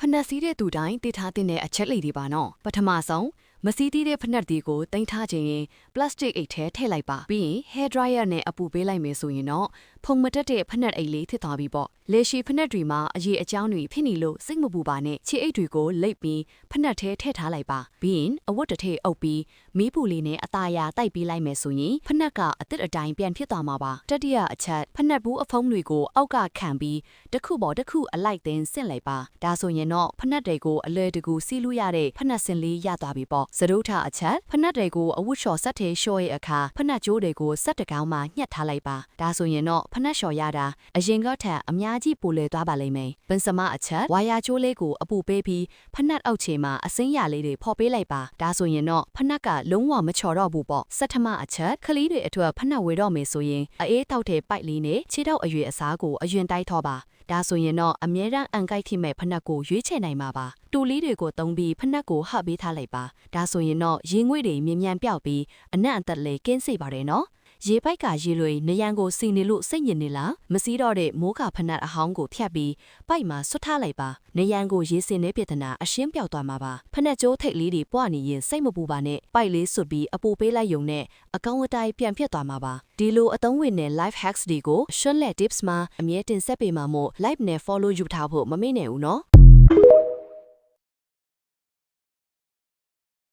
ဖနက်စီးတဲ့သူတိုင်းတည်ထားတဲ့အချက်လေးတွေပါနော်ပထမဆုံးမစီးသေးတဲ့ဖနက်တွေကိုတင်ထားခြင်းရင်ပလတ်စတစ်အိတ်ထဲထည့်လိုက်ပါပြီးရင် hair dryer နဲ့အပူပေးလိုက်မယ်ဆိုရင်တော့ဖုံမတက်တဲ့ဖနက်အိတ်လေးဖြစ်သွားပြီပေါ့လေရှည်ဖနက်တွေမှာအရေအကြောင်းတွေဖြစ်နေလို့စိတ်မပူပါနဲ့ခြေအိတ်တွေကိုလိပ်ပြီးဖနက်ထဲထည့်ထားလိုက်ပါပြီးရင်အဝတ်တစ်ထည်အုပ်ပြီးမီးပူလေးနဲ့အသားရတိုက်ပေးလိုက်မယ်ဆိုရင်ဖနက်ကအသစ်အတိုင်းပြန်ဖြစ်သွားမှာပါတတိယအချက်ဖနက်ဘူးအဖုံးတွေကိုအောက်ကခံပြီးတစ်ခုပေါ်တစ်ခုအလိုက်တင်ဆင့်လိုက်ပါဒါဆိုရင်တော့ဖနက်တွေကိုအလွယ်တကူစီးလို့ရတဲ့ဖနက်စင်လေးရသွားပြီပေါ့စရုထအချက်ဖနက်တွေကိုအဝတ်လျှော်ဆက်ထဲလျှော်ရဲ့အခါဖနက်ကြိုးတွေကိုစက်တကောင်းမှညှက်ထားလိုက်ပါဒါဆိုရင်တော့ဖနက်လျှော်ရတာအရင်ကထက်အများကြီးပိုလဲသွားပါလိမ့်မယ်ပင်စမအချက်ဝါယာကြိုးလေးကိုအပူပေးပြီးဖနက်အောက်ခြေမှာအစိမ်းရလေးတွေဖော်ပေးလိုက်ပါဒါဆိုရင်တော့ဖနက်ကလုံးဝမချော်တော့ဘူးပေါ့စက်ထမအချက်ခလီးတွေအတွက်ဖနက်ဝေတော့မယ်ဆိုရင်အေးတောက်တဲ့ပိုက်လေးနဲ့ခြေထောက်အရွယ်အစားကိုအရင်တိုက်ထောပါဒါဆိုရင်တော့အမြဲတမ်းအန်ကိုက်ထိမဲ့ဖနက်ကိုရွေးချယ်နိုင်မှာပါတူလေးတွေကိုသုံးပြီးဖနက်ကိုဟပ်ပေးထားလိုက်ပါဒါဆိုရင်တော့ရေငွေ့တွေမြ мян ပြောက်ပြီးအနံ့အသက်လေးကင်းစေပါတယ်နော်ရေပိုက်ကရေလွေနရန်ကိုစီနေလို့စိတ်ညစ်နေလားမစည်းတော့တဲ့မိုးကဖနက်အဟောင်းကိုဖြတ်ပြီးပိုက်မှာဆွတ်ထားလိုက်ပါနရန်ကိုရေစင်နေပြဿနာအရှင်းပြောက်သွားမှာပါဖနက်ကျိုးထိတ်လေးတွေပွားနေရင်စိတ်မပူပါနဲ့ပိုက်လေးဆွတ်ပြီးအပူပေးလိုက်ယုံနဲ့အကောင်အတိုင်းပြန်ဖြစ်သွားမှာပါဒီလိုအသုံးဝင်တဲ့ life hacks တွေကို short tips မှာအမြဲတင်ဆက်ပေးမှာမို့ live နဲ့ follow ယူထားဖို့မမေ့နဲ့ဦးနော်